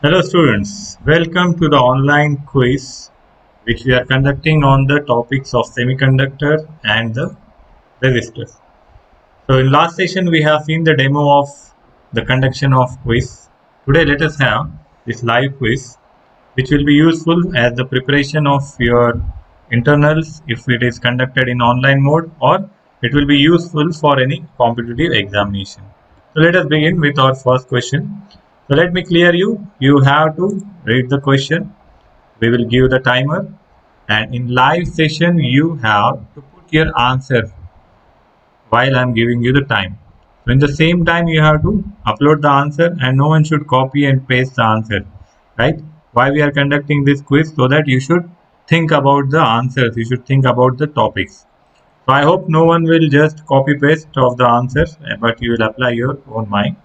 Hello students, welcome to the online quiz which we are conducting on the topics of semiconductor and the resistors. So in last session we have seen the demo of the conduction of quiz. Today let us have this live quiz which will be useful as the preparation of your internals if it is conducted in online mode, or it will be useful for any competitive examination. So let us begin with our first question. So let me clear you. You have to read the question. We will give the timer, and in live session you have to put your answer while I am giving you the time. So in the same time you have to upload the answer, and no one should copy and paste the answer, right? Why we are conducting this quiz? So that you should think about the answers, you should think about the topics. So I hope no one will just copy paste of the answers, but you will apply your own mind.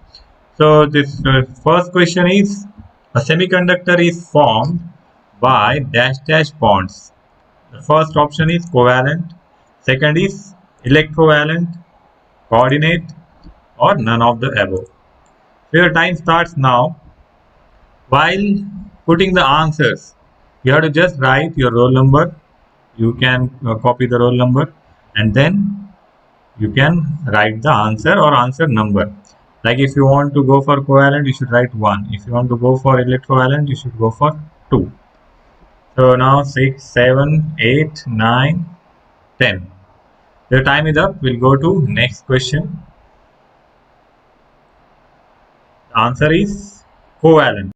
So this first question is: a semiconductor is formed by dash dash bonds. The first option is covalent, second is electrovalent, coordinate, or none of the above. So your time starts now. While putting the answers, you have to just write your roll number. You can copy the roll number, and then you can write the answer or answer number. Like if you want to go for covalent, you should write 1. If you want to go for electrovalent, you should go for 2. So now 6, 7, 8, 9, 10. Your time is up. We'll go to next question. The answer is covalent.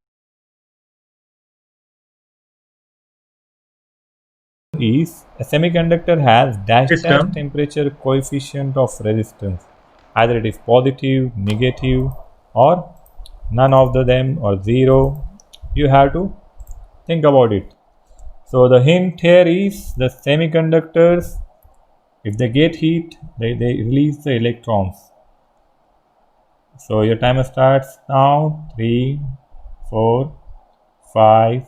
Is a semiconductor has dash dash System. temperature coefficient of resistance. Either it is positive, negative, or none of them, or zero. You have to think about it. So the hint here is the semiconductors, if they get heat, they release the electrons. So your timer starts now. 3, 4, 5,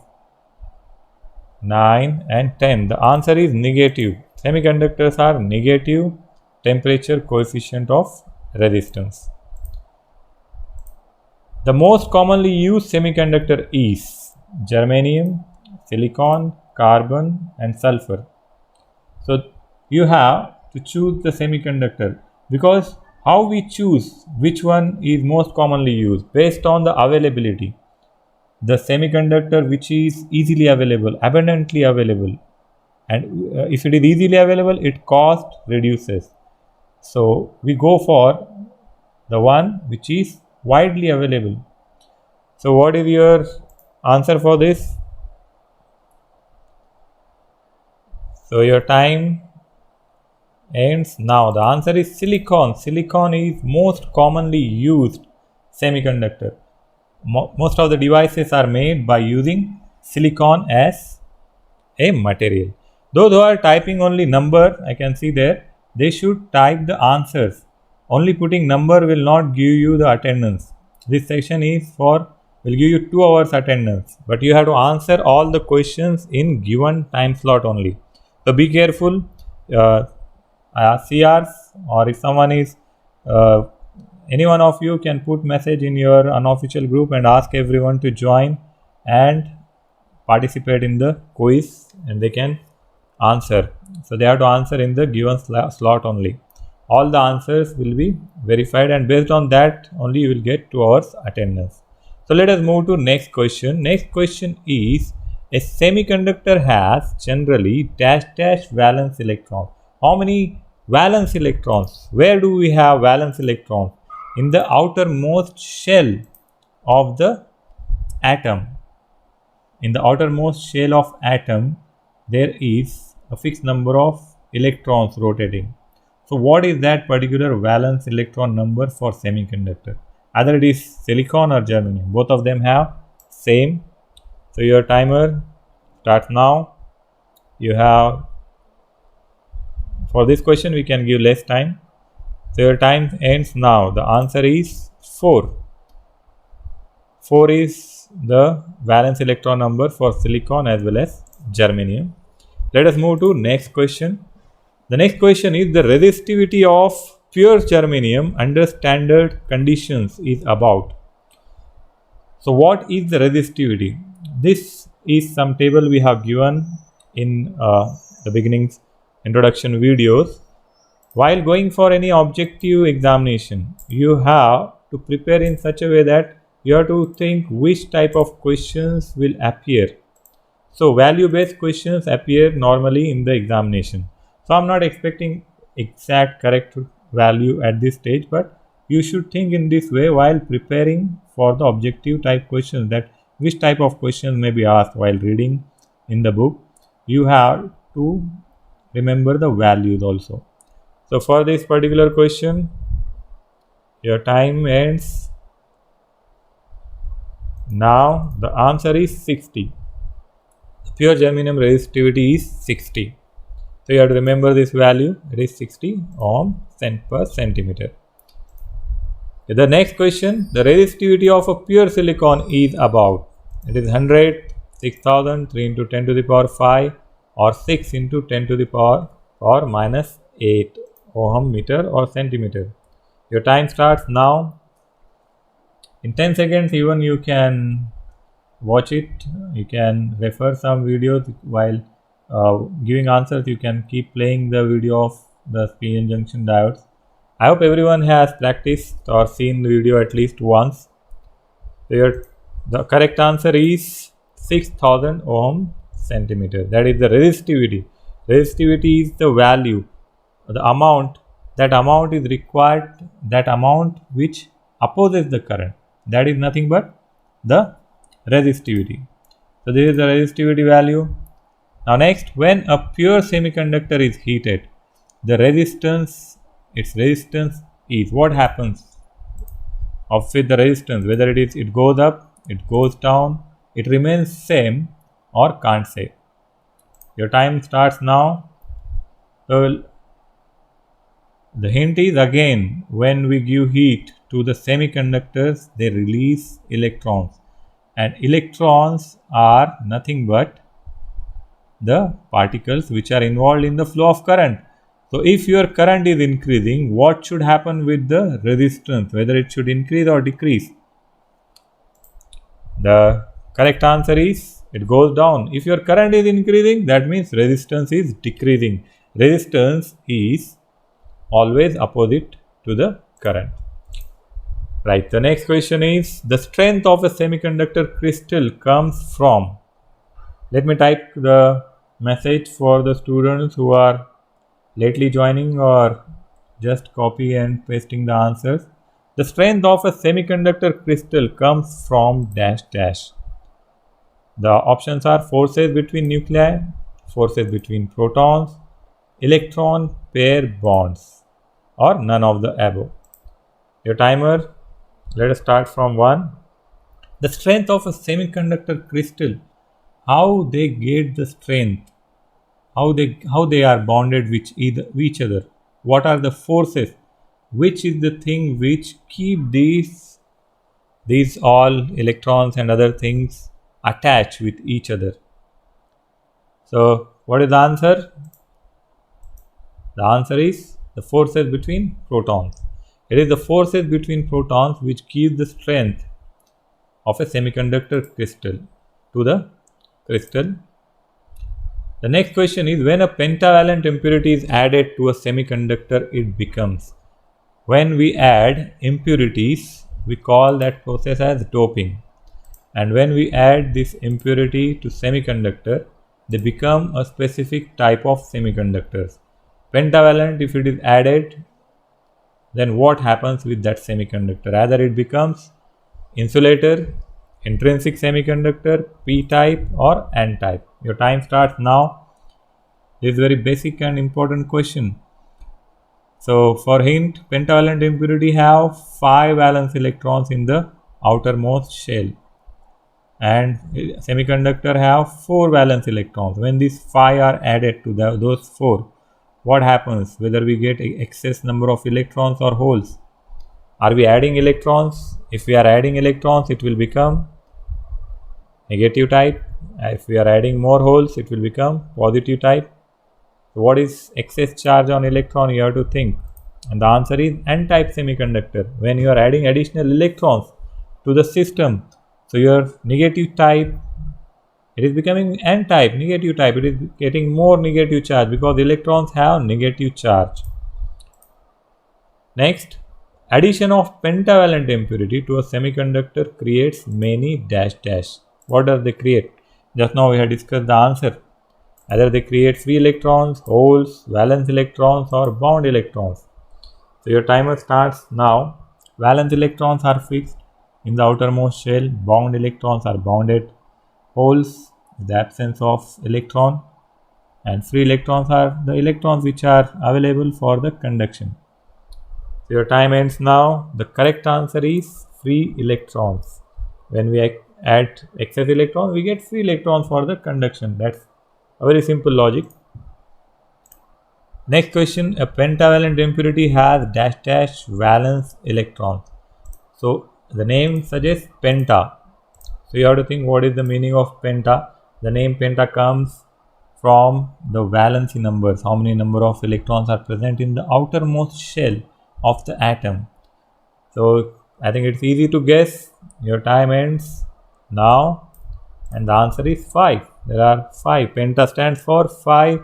9 and 10. The answer is negative. Semiconductors are negative temperature coefficient of resistance. The most commonly used semiconductor is germanium, silicon, carbon and sulfur. So you have to choose the semiconductor, because how we choose which one is most commonly used based on the availability. The semiconductor which is easily available, abundantly available, and if it is easily available, it cost reduces. So we go for the one which is widely available. So what is your answer for this? So your time ends now. The answer is silicon. Silicon is most commonly used semiconductor. Most of the devices are made by using silicon as a material. Those who are typing only number, I can see there, they should type the answers. Only putting number will not give you the attendance. This section is for, will give you 2 hours attendance, but you have to answer all the questions in given time slot only. So be careful. uh, CRs, or if someone is uh, any one of you can put message in your unofficial group and ask everyone to join and participate in the quiz, and they can answer. So they have to answer in the given slot only. All the answers will be verified, and based on that only you will get 2 hours attendance. So let us move to next question. Next question is: a semiconductor has generally dash dash valence electron. How many valence electrons? Where do we have valence electrons? In the outermost shell of the atom. In the outermost shell of atom, there is a fixed number of electrons rotating. So what is that particular valence electron number for semiconductor? Either it is silicon or germanium. Both of them have same. So your timer starts now. You have, for this question we can give less time. So your time ends now. The answer is 4. 4 is the valence electron number for silicon as well as germanium. Let us move to next question. The next question is: the resistivity of pure germanium under standard conditions is about. So what is the resistivity? This is some table we have given in the beginnings introduction videos. While going for any objective examination, you have to prepare in such a way that you have to think which type of questions will appear. So value based questions appear normally in the examination. So I'm not expecting exact correct value at this stage, but you should think in this way while preparing for the objective type questions, that which type of questions may be asked while reading in the book. You have to remember the values also. So for this particular question, your time ends now. The answer is 60. Pure germanium resistivity is 60. So you have to remember this value. It is 60 ohm cent per centimeter. Okay, the next question, the resistivity of a pure silicon is about. It is 100, 6000, 3 into 10 to the power 5, or 6 into 10 to the power minus 8 ohm meter or centimeter. Your time starts now. In 10 seconds even you can watch it. You can refer some videos while giving answers. You can keep playing the video of the PN junction diodes. I hope everyone has practiced or seen the video at least once. The correct answer is 6000 ohm centimeter. That is the resistivity. Resistivity is the value, the amount. That amount is required, that amount which opposes the current. That is nothing but the resistivity. So this is the resistivity value. Now next, when a pure semiconductor is heated, the resistance, its resistance is, what happens with the resistance, whether it goes up, it goes down, it remains same, or can't say. Your time starts now. So the hint is, again, when we give heat to the semiconductors, they release electrons, and electrons are nothing but the particles which are involved in the flow of current. So if your current is increasing, what should happen with the resistance, whether it should increase or decrease? The correct answer is, it goes down. If your current is increasing, that means resistance is decreasing. Resistance is always opposite to the current. Right, the next question is, the strength of a semiconductor crystal comes from. Let me type the message for the students who are lately joining or just copy and pasting the answers. The strength of a semiconductor crystal comes from dash dash. The options are forces between nuclei, forces between protons, electron pair bonds, or none of the above. Your timer, let us start from 1. The strength of a semiconductor crystal, how they get the strength, how they are bonded with each other, what are the forces, which is the thing which keep these all electrons and other things attached with each other. So what is the answer? The answer is the forces between protons. It is the forces between protons which give the strength of a semiconductor crystal to the crystal. The next question is, when a pentavalent impurity is added to a semiconductor, it becomes. When we add impurities, we call that process as doping. And when we add this impurity to semiconductor, they become a specific type of semiconductors. Pentavalent, if it is added, then what happens with that semiconductor? Either it becomes insulator, intrinsic semiconductor, p-type, or n-type. Your time starts now. This is very basic and important question. So for hint, pentavalent impurity have 5 valence electrons in the outermost shell, and semiconductor have 4 valence electrons. When these 5 are added to those 4, what happens? Whether we get excess number of electrons or holes. Are we adding electrons? If we are adding electrons, it will become negative type. If we are adding more holes, it will become positive type. So what is excess charge on electron? You have to think. And the answer is n-type semiconductor. When you are adding additional electrons to the system, So your negative type, it is becoming n-type, negative type. It is getting more negative charge because electrons have negative charge. Next, addition of pentavalent impurity to a semiconductor creates many dash dash. What does they create? Just now we have discussed the answer. Either they create free electrons, holes, valence electrons or bound electrons. So your timer starts now. Valence electrons are fixed in the outermost shell. Bound electrons are bounded. Holes is the absence of electron, and free electrons are the electrons which are available for the conduction. So your time ends now. The correct answer is free electrons. When we add excess electrons, we get free electrons for the conduction. That's a very simple logic. Next question, a pentavalent impurity has dash dash valence electrons. So the name suggests penta. So you have to think what is the meaning of penta. The name penta comes from the valency numbers, how many number of electrons are present in the outermost shell of the atom. So I think it's easy to guess. Your time ends now and the answer is 5. There are 5. Penta stands for 5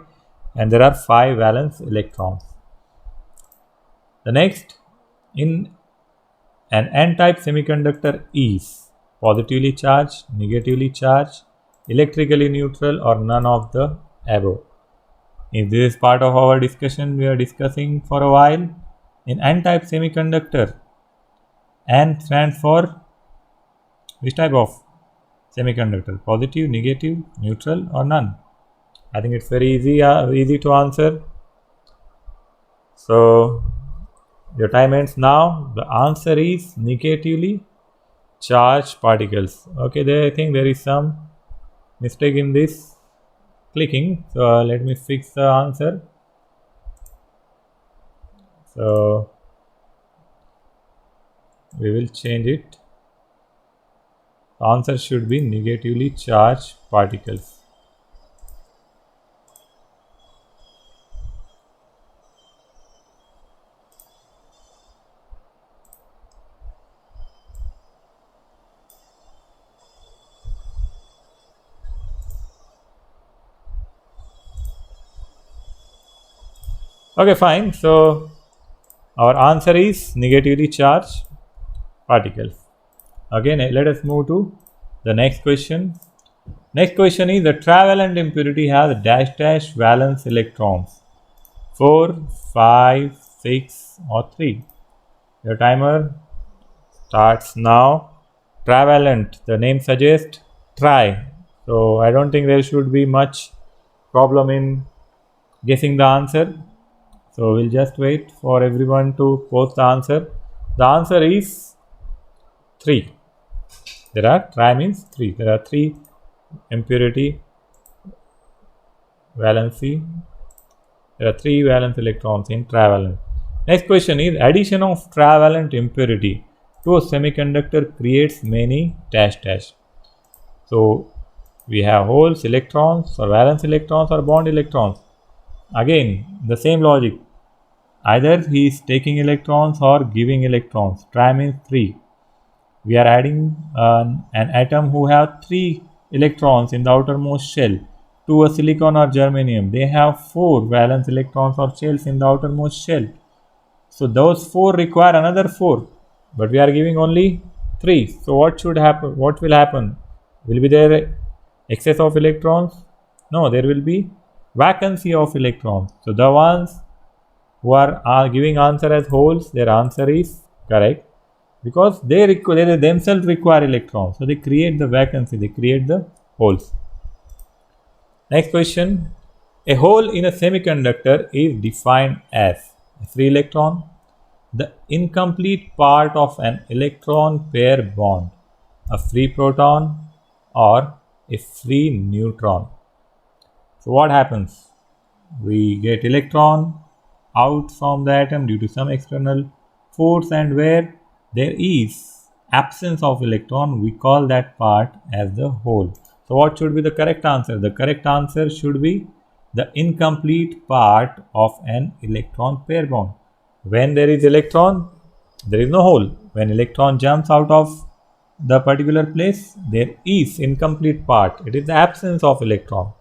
and there are 5 valence electrons. The next, in an n-type semiconductor is positively charged, negatively charged, electrically neutral or none of the above. In this part of our discussion, we are discussing for a while. In n-type semiconductor, N stands for which type of semiconductor? Positive, negative, neutral or none? I think it's very easy to answer. So your time ends now. The answer is negatively charged particles. Okay, there I think there is some mistake in this clicking. So let me fix the answer. So we will change it. The answer should be negatively charged particles. Okay, fine. So our answer is negatively charged particles. Again, let us move to the next question. Next question is the trivalent impurity has dash dash valence electrons 4, 5, 6 or 3. Your timer starts now. Trivalent, the name suggests tri. So I don't think there should be much problem in guessing the answer. So we'll just wait for everyone to post the answer. The answer is 3. There are tri means 3. There are 3 impurity valency. There are 3 valence electrons in trivalent. Next question is addition of trivalent impurity to a semiconductor creates many dash dash. So we have holes, electrons or valence electrons or bond electrons. Again, the same logic. Either he is taking electrons or giving electrons. Tri means 3. We are adding an atom who have 3 electrons in the outermost shell to a silicon or germanium. They have 4 valence electrons or shells in the outermost shell. So those 4 require another 4, but we are giving only 3. So what should happen? What will happen? Will be there excess of electrons? No, there will be vacancy of electrons. So the ones who are giving answer as holes, their answer is correct because they themselves require electrons. So they create the vacancy, they create the holes. Next question. A hole in a semiconductor is defined as a free electron, the incomplete part of an electron pair bond, a free proton or a free neutron. So what happens? We get electron out from the atom due to some external force, and where there is absence of electron, we call that part as the hole. So what should be the correct answer? The correct answer should be the incomplete part of an electron pair bond. When there is electron, there is no hole. When electron jumps out of the particular place, there is incomplete part. It is the absence of electron.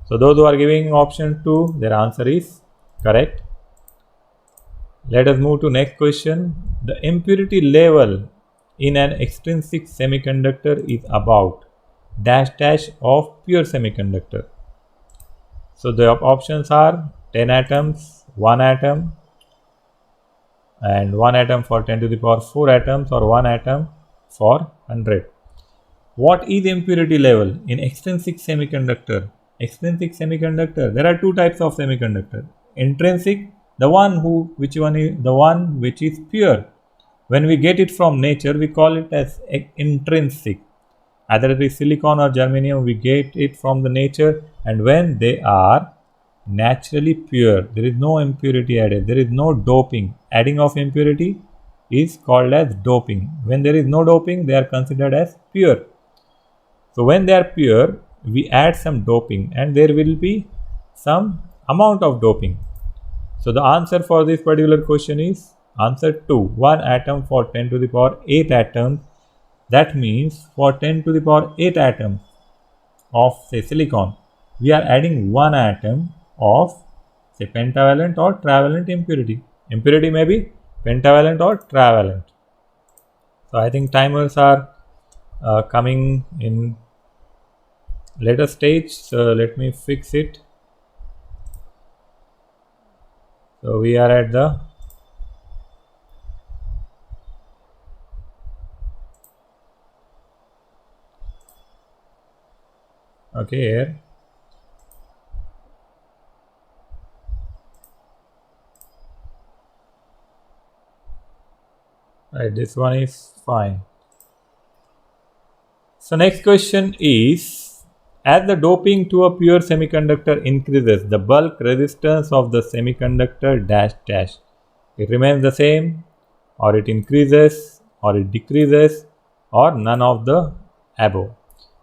So those who are giving option 2, their answer is correct. Let us move to next question. The impurity level in an extrinsic semiconductor is about dash dash of pure semiconductor. So the options are 10 atoms, 1 atom, and 1 atom for 10 to the power 4 atoms, or 1 atom for 100. What is impurity level in extrinsic semiconductor? Extrinsic semiconductor, there are two types of semiconductor. Intrinsic, the one which is pure. When we get it from nature, we call it as intrinsic. Either it is silicon or germanium, we get it from the nature, and when they are naturally pure, there is no impurity added, there is no doping. Adding of impurity is called as doping. When there is no doping, they are considered as pure. So when they are pure, we add some doping and there will be some amount of doping. So the answer for this particular question is answer 2. 1 atom for 10 to the power 8 atoms. That means for 10 to the power 8 atoms of say silicon, we are adding 1 atom of say pentavalent or trivalent impurity. Impurity may be pentavalent or trivalent. So I think timers are coming in later stage, so let me fix it. So we are at the here. Right, this one is fine. So next question is, as the doping to a pure semiconductor increases, the bulk resistance of the semiconductor dash dash, it remains the same, or it increases, or it decreases, or none of the above.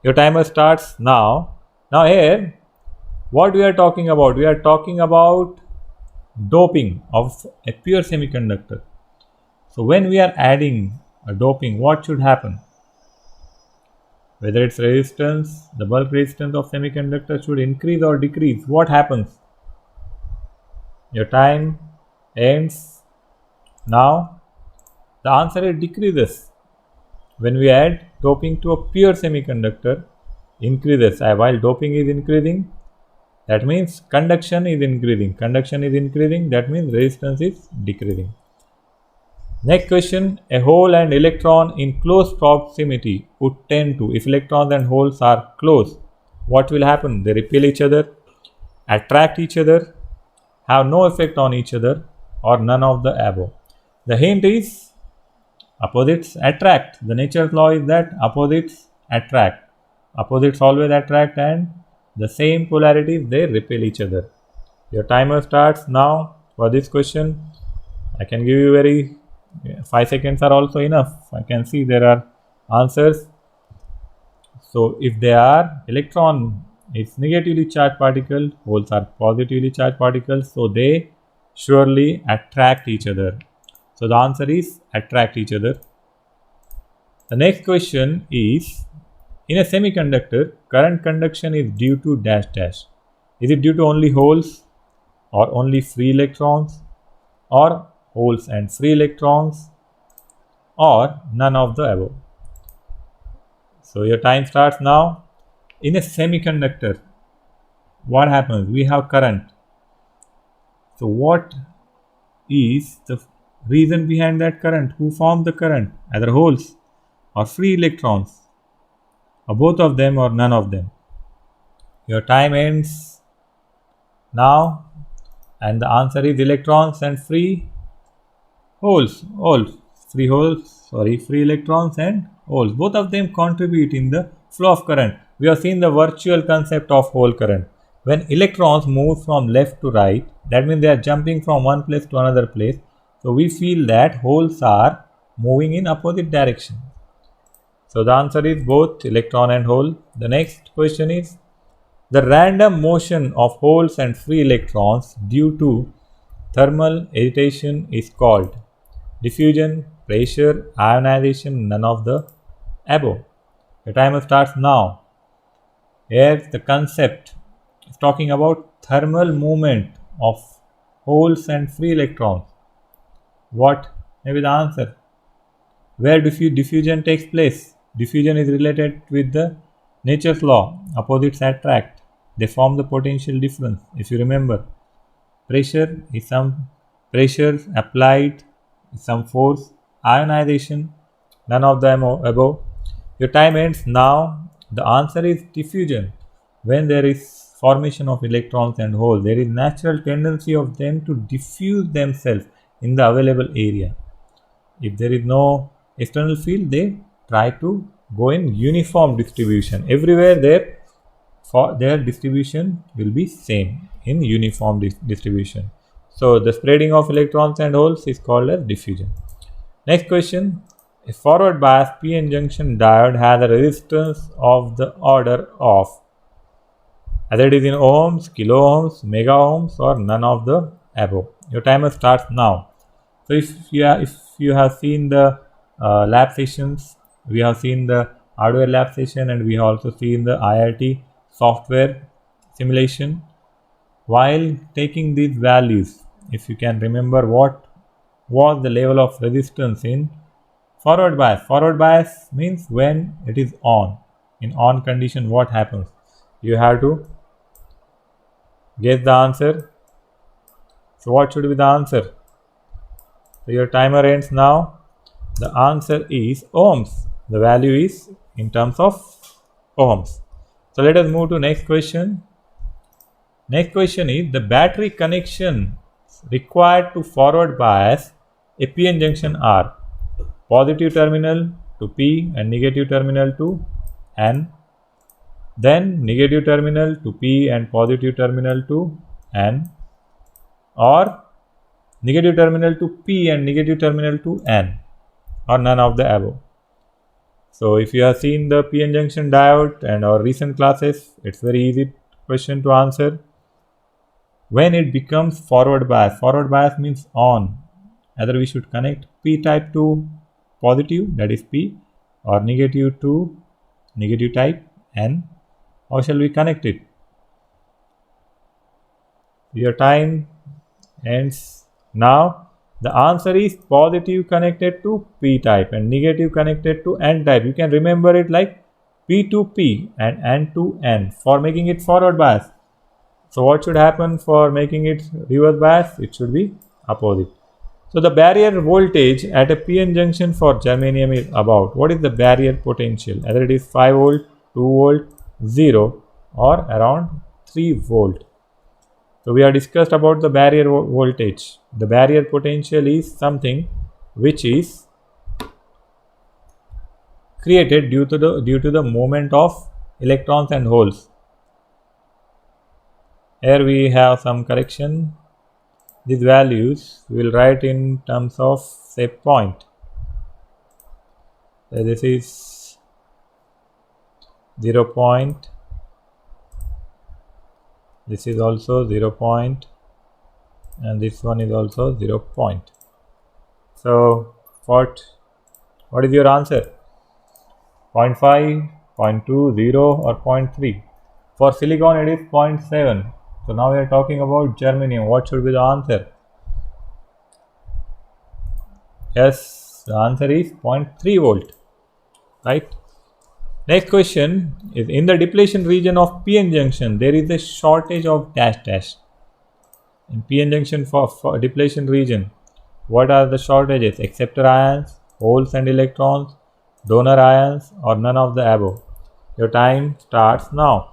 Your timer starts now. Now here, what we are talking about? We are talking about doping of a pure semiconductor. So when we are adding a doping, what should happen? Whether its resistance, the bulk resistance of semiconductor should increase or decrease. What happens? Your time ends now. The answer is decreases. When we add doping to a pure semiconductor, increases. While doping is increasing, that means conduction is increasing. Conduction is increasing, that means resistance is decreasing. Next question, a hole and electron in close proximity would tend to, if electrons and holes are close, what will happen? They repel each other, attract each other, have no effect on each other, or none of the above. The hint is opposites attract. The nature's law is that opposites attract. Opposites always attract, and the same polarities, they repel each other. Your timer starts now for this question. I can give you 5 seconds are also enough. I can see there are answers. So if they are electron, it's negatively charged particle, holes are positively charged particles, so they surely attract each other. So the answer is attract each other. The next question is, in a semiconductor, current conduction is due to dash dash. Is it due to only holes, or only free electrons, or holes and free electrons, or none of the above? So your time starts now. In a semiconductor, what happens? We have current. So what is the reason behind that current? Who formed the current? Either holes or free electrons, or both of them, or none of them. Your time ends now, and the answer is electrons and free holes. Free electrons and holes. Both of them contribute in the flow of current. We have seen the virtual concept of hole current. When electrons move from left to right, that means they are jumping from one place to another place. So we feel that holes are moving in opposite direction. So the answer is both electron and hole. The next question is, the random motion of holes and free electrons due to thermal agitation is called diffusion, pressure, ionization, none of the above. The timer starts now. Here the concept is talking about thermal movement of holes and free electrons. What may be the answer? Where diffusion takes place? Diffusion is related with the nature's law. Opposites attract. They form the potential difference. If you remember, pressure is some pressure applied, is some force. Ionization, none of them above. Your time ends now. The answer is diffusion. When there is formation of electrons and holes, there is natural tendency of them to diffuse themselves in the available area. If there is no external field, they try to go in uniform distribution. Everywhere their distribution will be same in uniform distribution. So the spreading of electrons and holes is called as diffusion. Next question. A forward bias PN junction diode has a resistance of the order of, either it is in ohms, kilo ohms, mega ohms, or none of the above. Your timer starts now. So if you have seen the lab sessions, we have seen the hardware lab session, and we have also seen the IIT software simulation. While taking these values, if you can remember what was the level of resistance in forward bias. Forward bias means when it is on. In on condition, what happens? You have to guess the answer. So what should be the answer? So your timer ends now. The answer is ohms. The value is in terms of ohms. So let us move to next question. Next question is the battery connection required to forward bias a PN junction are positive terminal to P and negative terminal to N, then negative terminal to P and positive terminal to N, or negative terminal to P and negative terminal to N, or none of the above. So if you have seen the PN junction diode and our recent classes, it's very easy question to answer. When it becomes forward bias means on. Either we should connect P type to positive, that is P, or negative to negative type N. How shall we connect it? Your time ends now. The answer is positive connected to P type and negative connected to N type. You can remember it like P to P and N to N for making it forward bias. So what should happen for making it reverse bias? It should be opposite. So the barrier voltage at a PN junction for germanium is about, what is the barrier potential? Either it is 5 volt, 2 volt, 0, or around 3 volt. So we have discussed about the barrier voltage. The barrier potential is something which is created due to the movement of electrons and holes. Here we have some correction. These values we will write in terms of say point. So this is 0 point. This is also 0 point, and this one is also 0 point. So what is your answer? 0.5, 0.2, 0, or 0.3? For silicon it is 0.7. So now we are talking about germanium. What should be the answer? Yes, the answer is 0.3 volt, right? Next question is, in the depletion region of PN junction, there is a shortage of dash dash. In PN junction for depletion region, what are the shortages? Acceptor ions, holes and electrons, donor ions, or none of the above. Your time starts now.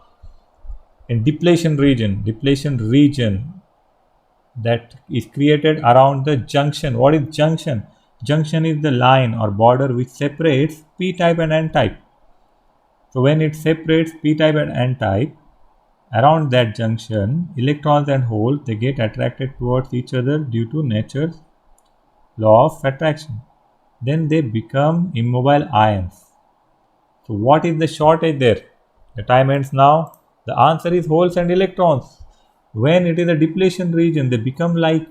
In depletion region that is created around the junction. What is junction? Junction is the line or border which separates P type and N type. So when it separates P type and N type, around that junction, electrons and holes, they get attracted towards each other due to nature's law of attraction. Then they become immobile ions. So what is the shortage there? The time ends now. The answer is holes and electrons. When it is a depletion region, they become like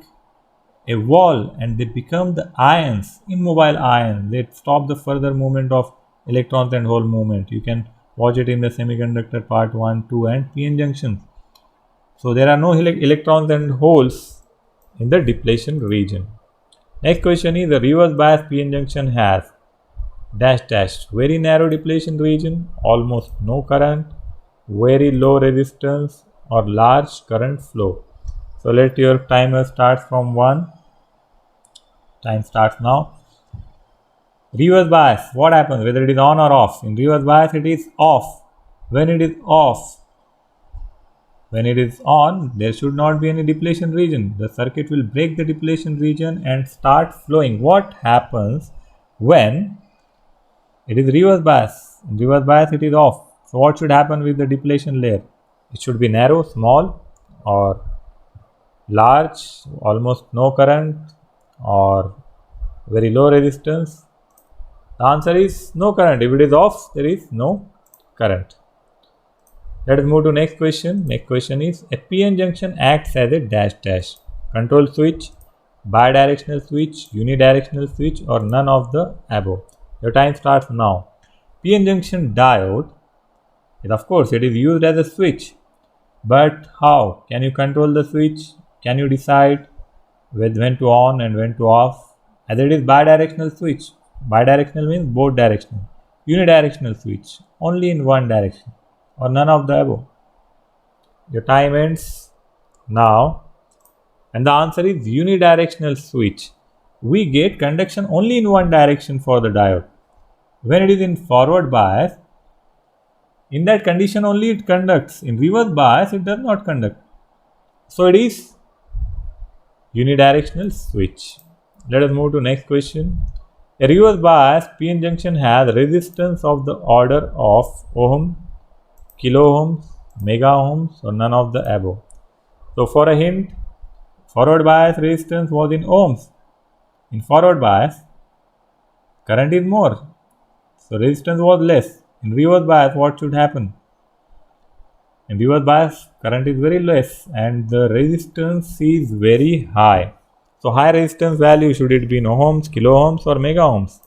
a wall and they become the ions, immobile ions. They stop the further movement of electrons and hole movement. You can watch it in the semiconductor part 1, 2 and p-n junctions. So there are no electrons and holes in the depletion region. Next question is, the reverse bias p-n junction has dash dash very narrow depletion region, almost no current, very low resistance or large current flow. So let your timer start from 1. Time starts now. Reverse bias, what happens whether it is on or off? In reverse bias it is off. When it is off, when it is on, there should not be any depletion region. The circuit will break the depletion region and start flowing. What happens when it is reverse bias? In reverse bias it is off. So what should happen with the depletion layer? It should be narrow, small or large, almost no current or very low resistance. The answer is no current. If it is off, there is no current. Let us move to next question. Next question is, a p-n junction acts as a dash dash control switch, bidirectional switch, unidirectional switch or none of the above. Your time starts now. p-n junction diode is, of course, it is used as a switch. But how? Can you control the switch? Can you decide when to on and when to off? As it is bidirectional switch. Bidirectional means both directional. Unidirectional switch, only in one direction or none of the above. Your time ends now and the answer is unidirectional switch. We get conduction only in one direction for the diode. When it is in forward bias, in that condition only it conducts. In reverse bias it does not conduct. So it is unidirectional switch. Let us move to next question. A reverse bias p-n junction has resistance of the order of ohm, kilo ohms, mega ohms or none of the above. So for a hint, forward bias resistance was in ohms. In forward bias, current is more, so resistance was less. In reverse bias, what should happen? In reverse bias, current is very less and the resistance is very high. So high resistance value, should it be in ohms, kilo ohms or mega ohms?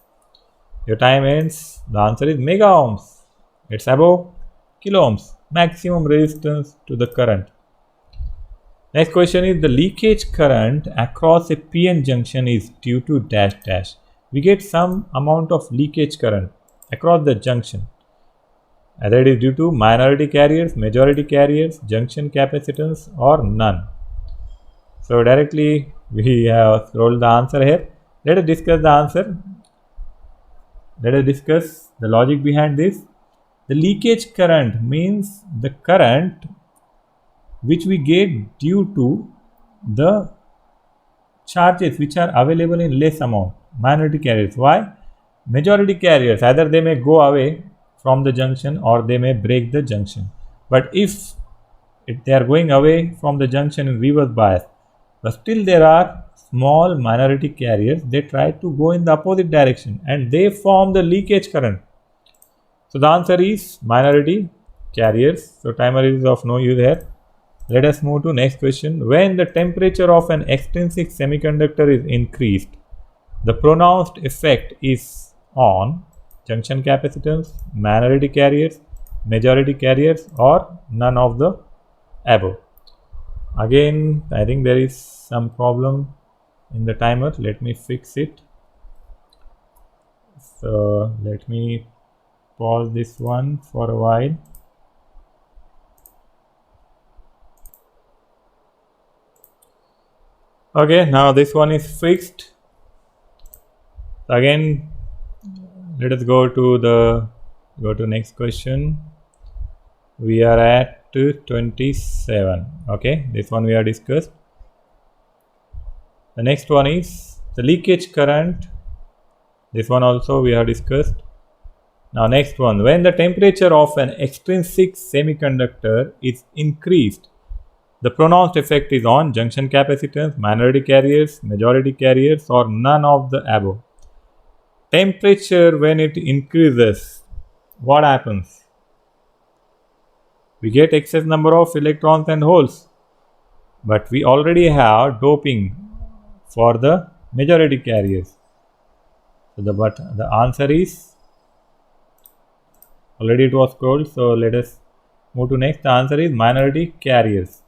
Your time ends. The answer is mega ohms. It's above kilo ohms, maximum resistance to the current. Next question is, the leakage current across a p-n junction is due to dash dash. We get some amount of leakage current across the junction. Either it is due to minority carriers, majority carriers, junction capacitance or none. So directly we have scrolled the answer here. Let us discuss the answer. Let us discuss the logic behind this. The leakage current means the current which we get due to the charges which are available in less amount, minority carriers. Why? Majority carriers, either they may go away from the junction or they may break the junction. But if they are going away from the junction in reverse bias, but still there are small minority carriers, they try to go in the opposite direction and they form the leakage current. So the answer is minority carriers. So timer is of no use here. Let us move to next question. When the temperature of an extrinsic semiconductor is increased, the pronounced effect is on junction capacitance, minority carriers, majority carriers or none of the above. Again, I think there is some problem in the timer. Let me fix it. So let me pause this one for a while. Okay, now this one is fixed. Again, let us go to next question. We are at 27. Okay, this one we have discussed. The next one is the leakage current. This one also we have discussed. Now next one, when the temperature of an extrinsic semiconductor is increased, the pronounced effect is on junction capacitance, minority carriers, majority carriers or none of the above. Temperature, when it increases, what happens? We get excess number of electrons and holes, but we already have doping for the majority carriers. So the answer is Already it was told, so let us move to next. The answer is minority carriers.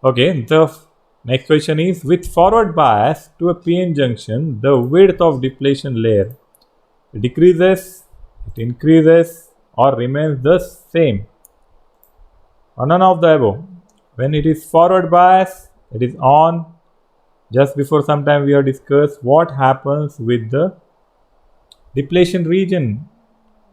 Okay, the next question is, with forward bias to a PN junction, the width of depletion layer decreases, it increases, or remains the same, or none of the above. When it is forward bias, it is on. Just before some time we have discussed what happens with the depletion region.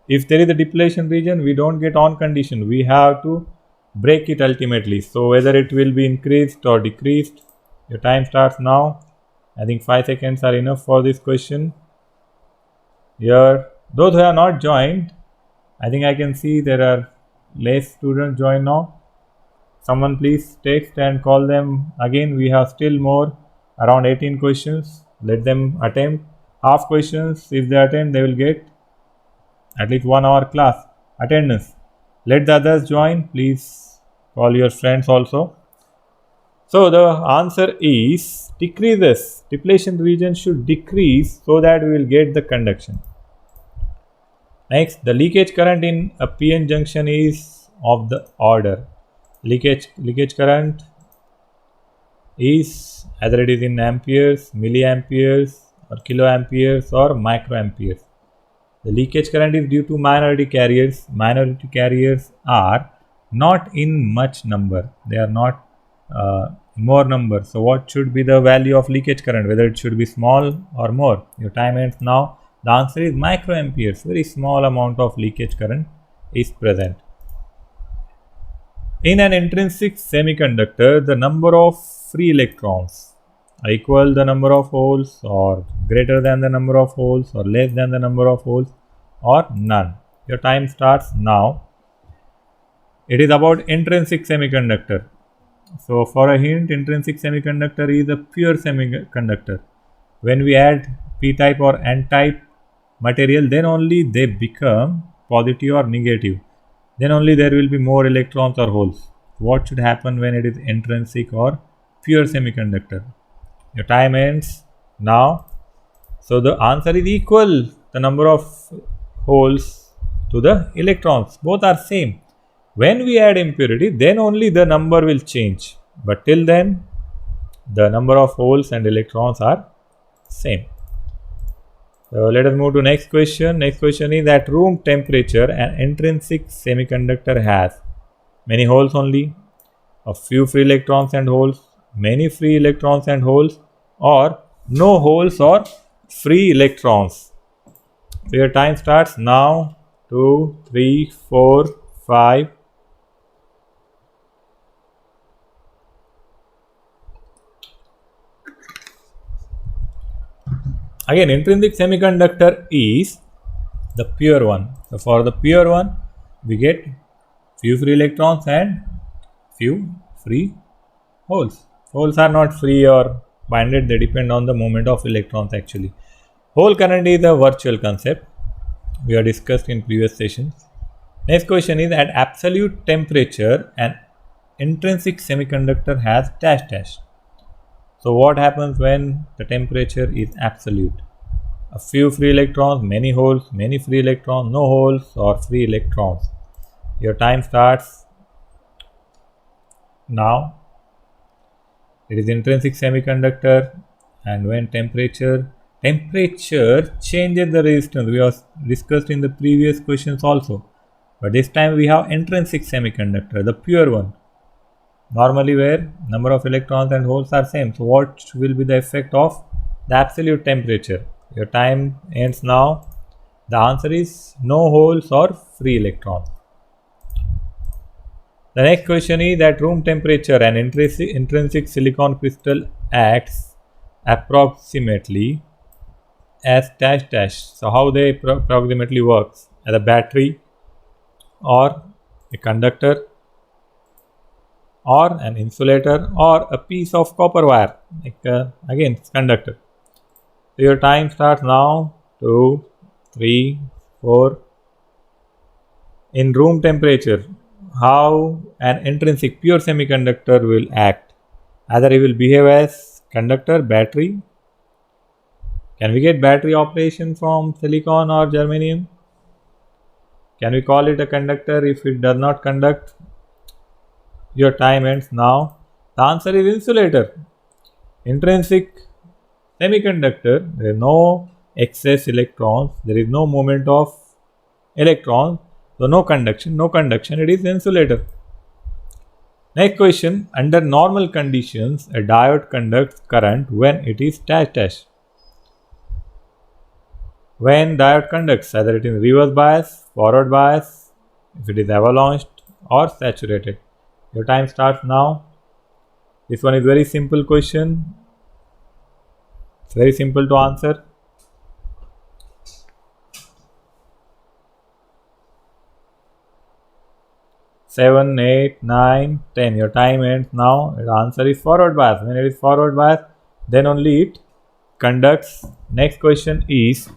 If there is a depletion region, we don't get on condition, we have to break it ultimately. So whether it will be increased or decreased, your time starts now. I think 5 seconds are enough for this question. Here, those who have not joined, I think I can see there are less students join now. Someone please text and call them again. We have still more, around 18 questions. Let them attempt half questions. If they attend, they will get at least 1 hour class attendance. Let the others join. Please call your friends also. So the answer is decreases. Depletion region should decrease so that we will get the conduction. Next, the leakage current in a PN junction is of the order. Leakage current is either it is in amperes, milliamperes, or kiloamperes, or microamperes. The leakage current is due to minority carriers. Minority carriers are not in much number. They are not more number. So what should be the value of leakage current? Whether it should be small or more? Your time ends now. The answer is microamperes. Very small amount of leakage current is present. In an intrinsic semiconductor, the number of free electrons are equal the number of holes, or greater than the number of holes, or less than the number of holes, or none. Your time starts now. It is about intrinsic semiconductor. So for a hint, intrinsic semiconductor is a pure semiconductor. When we add p-type or n-type material, then only they become positive or negative. Then only there will be more electrons or holes. What should happen when it is intrinsic or pure semiconductor? Your time ends now. So the answer is equal the number of holes to the electrons. Both are same. When we add impurity, then only the number will change. But till then, the number of holes and electrons are same. So let us move to next question. Next question is, at room temperature, an intrinsic semiconductor has many holes only, a few free electrons and holes, many free electrons and holes, or no holes or free electrons. So your time starts now. 2, 3, 4, 5. Again, intrinsic semiconductor is the pure one. So for the pure one, we get few free electrons and few free holes. Holes are not free or binded, they depend on the movement of electrons actually. Hole current is a virtual concept we have discussed in previous sessions. Next question is, at absolute temperature, an intrinsic semiconductor has dash dash. So what happens when the temperature is absolute? A few free electrons, many holes, many free electrons, no holes, or free electrons. Your time starts now. It is intrinsic semiconductor, and when temperature changes the resistance. We have discussed in the previous questions also, but this time we have intrinsic semiconductor, the pure one. Normally where number of electrons and holes are same. So what will be the effect of the absolute temperature? Your time ends now. The answer is no holes or free electrons. The next question is, at room temperature, an intrinsic silicon crystal acts approximately as dash dash. So how they approximately works? As a battery, or a conductor, or an insulator, or a piece of copper wire, like again conductor. So your time starts now. 2, 3, 4. In room temperature, how an intrinsic pure semiconductor will act? Either it will behave as conductor, battery. Can we get battery operation from silicon or germanium? Can we call it a conductor if it does not conduct? Your time ends now. The answer is insulator. Intrinsic semiconductor, there is no excess electrons, there is no movement of electrons, so no conduction, it is insulator. Next question, under normal conditions, a diode conducts current when it is dash. When diode conducts, either it is reverse bias, forward bias, if it is avalanched or saturated. Your time starts now. This one is very simple question. It's very simple to answer. Seven, 8, 9, 10. Your time ends now. The answer is forward bias. When it is forward bias, then only it conducts. Next question is,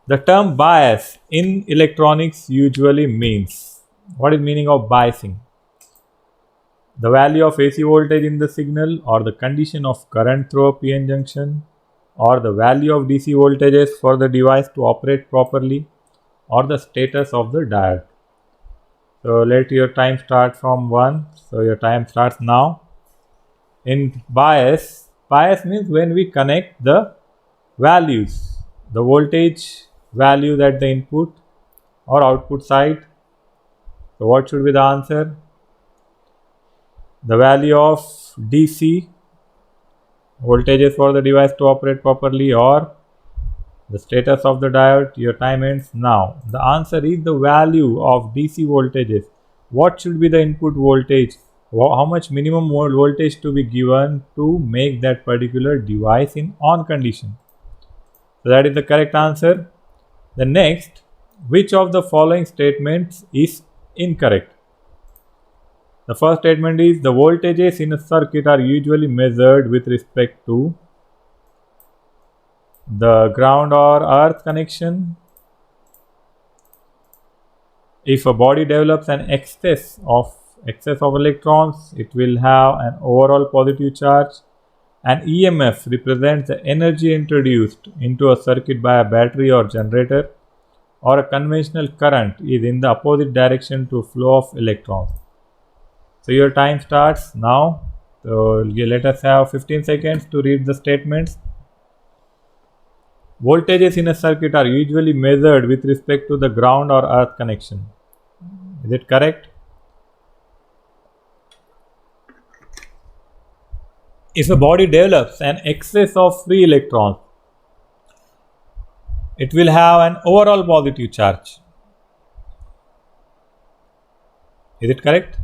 the term bias in electronics usually means. What is meaning of biasing? The value of AC voltage in the signal, or the condition of current through a PN junction, or the value of DC voltages for the device to operate properly, or the status of the diode. So let your time start from 1. So your time starts now. In bias means when we connect the values, the voltage values at the input or output side. So what should be the answer? The value of DC voltages for the device to operate properly, or the status of the diode. Your time ends now. The answer is the value of DC voltages. What should be the input voltage? How much minimum voltage to be given to make that particular device in on condition? So that is the correct answer. The next, which of the following statements is incorrect? The first statement is, the voltages in a circuit are usually measured with respect to the ground or earth connection. If a body develops an excess of electrons, it will have an overall positive charge. An EMF represents the energy introduced into a circuit by a battery or generator, or a conventional current is in the opposite direction to flow of electrons. So your time starts now. So let us have 15 seconds to read the statements. Voltages in a circuit are usually measured with respect to the ground or earth connection. Is it correct? If a body develops an excess of free electrons, it will have an overall positive charge. Is it correct?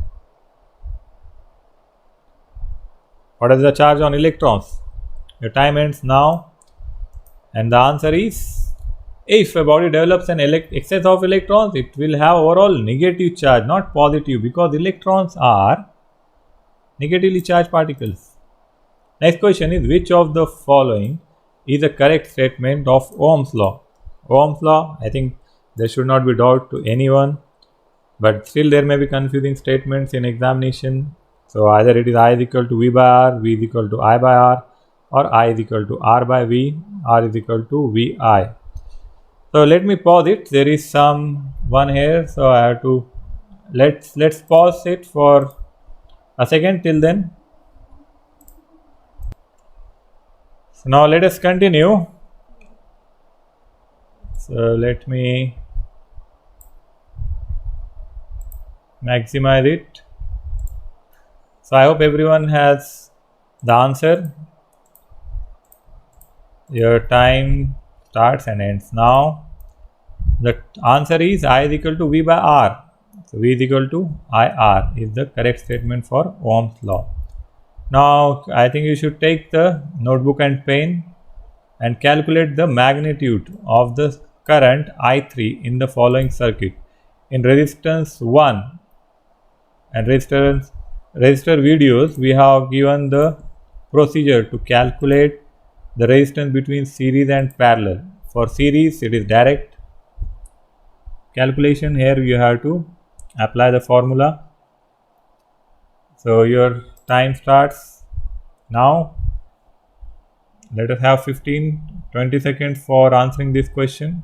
What is the charge on electrons? Your time ends now. And the answer is, if a body develops an excess of electrons, it will have overall negative charge, not positive, because electrons are negatively charged particles. Next question is, which of the following is a correct statement of Ohm's law? Ohm's law, I think there should not be doubt to anyone, but still there may be confusing statements in examination. So either it is I is equal to V by R, V is equal to I by R, or I is equal to R by V, R is equal to VI. So let me pause it. There is one here, so I have to let's pause it for a second till then. So now let us continue. So let me maximize it. So I hope everyone has the answer. Your time starts and ends now. The answer is I is equal to V by R. So V is equal to IR is the correct statement for Ohm's law. Now I think you should take the notebook and pen and calculate the magnitude of the current I3 in the following circuit. In resistance 1 and resistor videos, we have given the procedure to calculate the resistance between series and parallel. For series, it is direct calculation. Here you have to apply the formula. So your time starts now. Let us have 15-20 seconds for answering this question.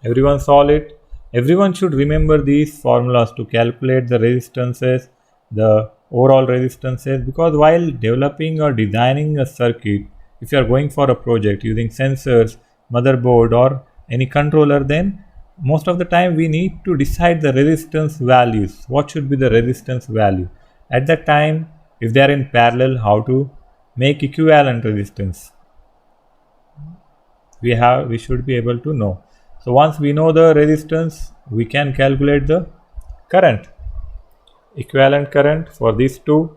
Everyone solve it. Everyone should remember these formulas to calculate the resistances, the overall resistances, because while developing or designing a circuit, if you are going for a project using sensors, motherboard or any controller, then most of the time we need to decide the resistance values. What should be the resistance value? At that time, if they are in parallel, how to make equivalent resistance? We should be able to know. So once we know the resistance, we can calculate the current, equivalent current for these two.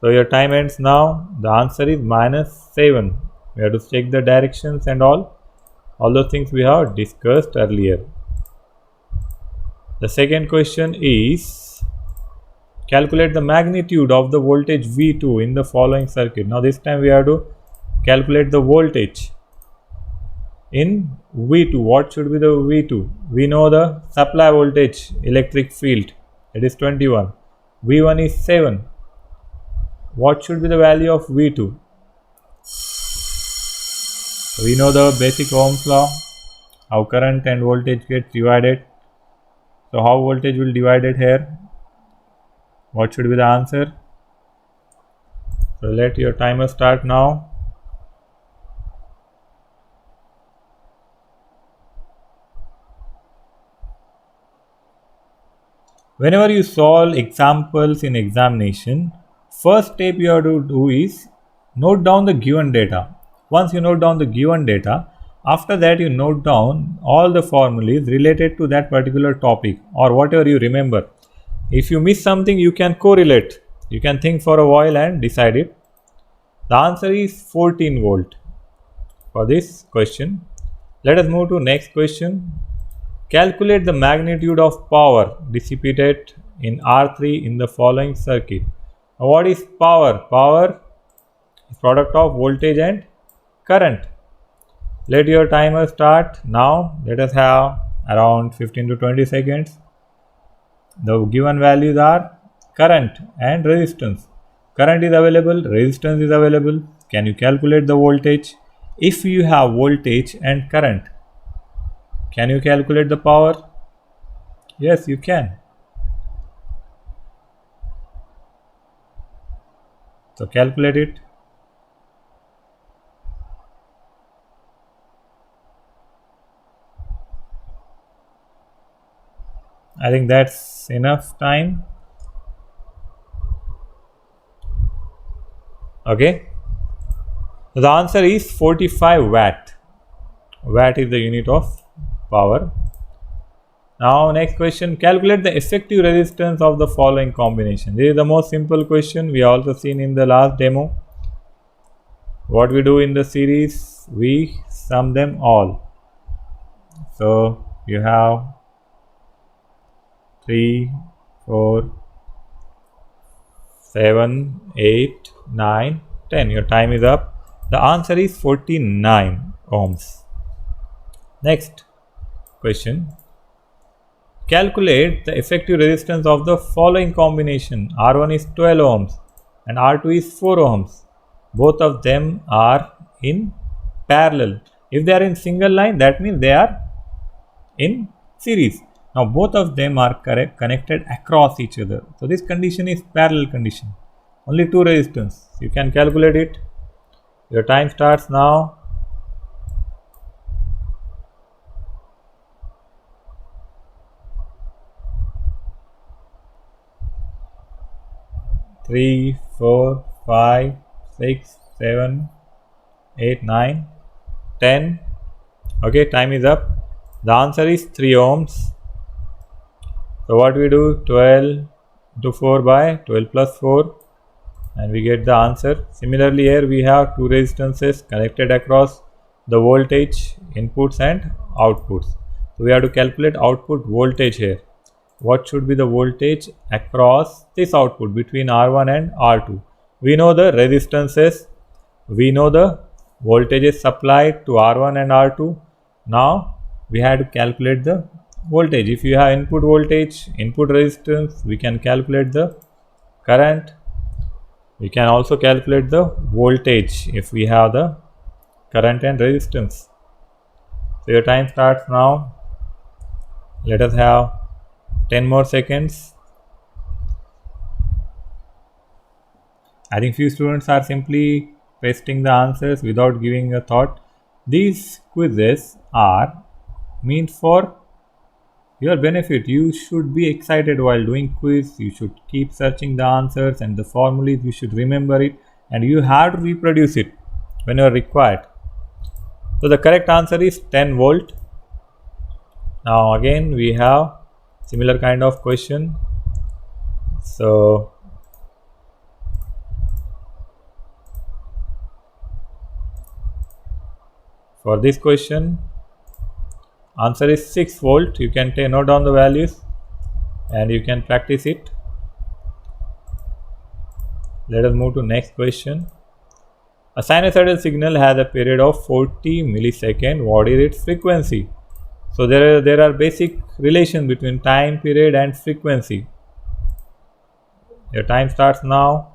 So your time ends now. The answer is -7. We have to check the directions and all those things we have discussed earlier. The second question is calculate the magnitude of the voltage V2 in the following circuit. Now this time we have to calculate the voltage in V2. What should be the V2? We know the supply voltage, electric field, it is 21. V1 is 7. What should be the value of V2? We know the basic Ohm's law, how current and voltage gets divided. So how voltage will divided here? What should be the answer? So let your timer start now. Whenever you solve examples in examination, first step you have to do is note down the given data. Once you note down the given data, after that you note down all the formulas related to that particular topic or whatever you remember. If you miss something, you can correlate. You can think for a while and decide it. The answer is 14 volt for this question. Let us move to next question. Calculate the magnitude of power dissipated in R3 in the following circuit. Now what is power? Power is product of voltage and current. Let your timer start now. Let us have around 15 to 20 seconds. The given values are current and resistance. Current is available, resistance is available. Can you calculate the voltage? If you have voltage and current, can you calculate the power? Yes, you can. So calculate it. I think that's enough time. Okay. So the answer is 45 watt. Watt is the unit of power. Now next question, calculate the effective resistance of the following combination. This is the most simple question we also seen in the last demo. What we do in the series, we sum them all. So you have 3, 4, 7, 8, 9, 10. Your time is up. The answer is 49 ohms. Next question. Calculate the effective resistance of the following combination. R1 is 12 ohms and R2 is 4 ohms. Both of them are in parallel. If they are in single line, that means they are in series. Now both of them are connected across each other. So this condition is parallel condition. Only two resistance. You can calculate it. Your time starts now. Three, 4, 5, 6, 7, 8, 9, 10. Okay, time is up. The answer is 3 ohms. So what we do, 12 to 4 by 12 plus 4 and we get the answer. Similarly here we have two resistances connected across the voltage inputs and outputs. So we have to calculate output voltage here. What should be the voltage across this output between R1 and R2? We know the resistances, we know the voltages supplied to R1 and R2. Now we have to calculate the voltage. If you have input voltage, input resistance, we can calculate the current. We can also calculate the voltage if we have the current and resistance. So your time starts now. Let us have 10 more seconds. I think few students are simply pasting the answers without giving a thought. These quizzes are meant for your benefit. You should be excited while doing quiz. You should keep searching the answers and the formulas. You should remember it, and you have to reproduce it when you are required. So the correct answer is 10 volt. Now again we have similar kind of question. So for this question, answer is 6 volt. You can note down the values and you can practice it. Let us move to next question. A sinusoidal signal has a period of 40 milliseconds. What is its frequency? So there are basic relation between time period and frequency. Your time starts now.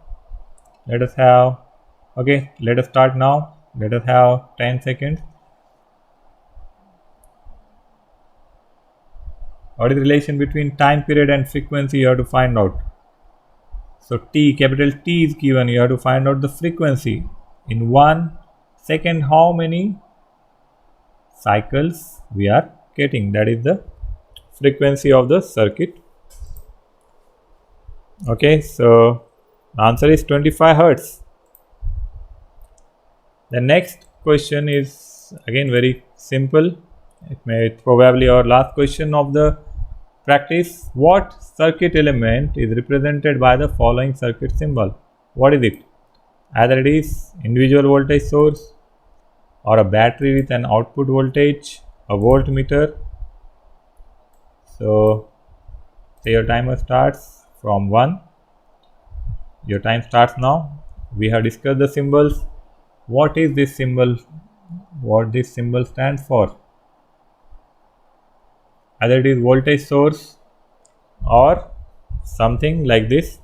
Let us start now. Let us have 10 seconds. What is the relation between time period and frequency? You have to find out. So T, capital T is given. You have to find out the frequency. In 1 second, how many cycles we are getting? That is the frequency of the circuit. Okay, so the answer is 25 Hertz. The next question is again very simple. It may probably our last question of the practice. What circuit element is represented by the following circuit symbol? What is it? Either it is individual voltage source, or a battery with an output voltage, a voltmeter. So say your timer starts from 1. Your time starts now. We have discussed the symbols. What is this symbol? What this symbol stands for? Either it is voltage source or something like this.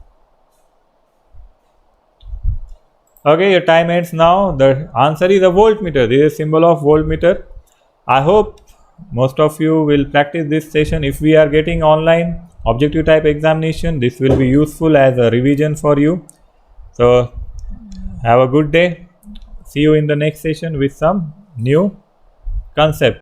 Okay, your time ends now. The answer is a voltmeter. This is a symbol of voltmeter. I hope most of you will practice this session. If we are getting online objective type examination, this will be useful as a revision for you. So have a good day. See you in the next session with some new concept.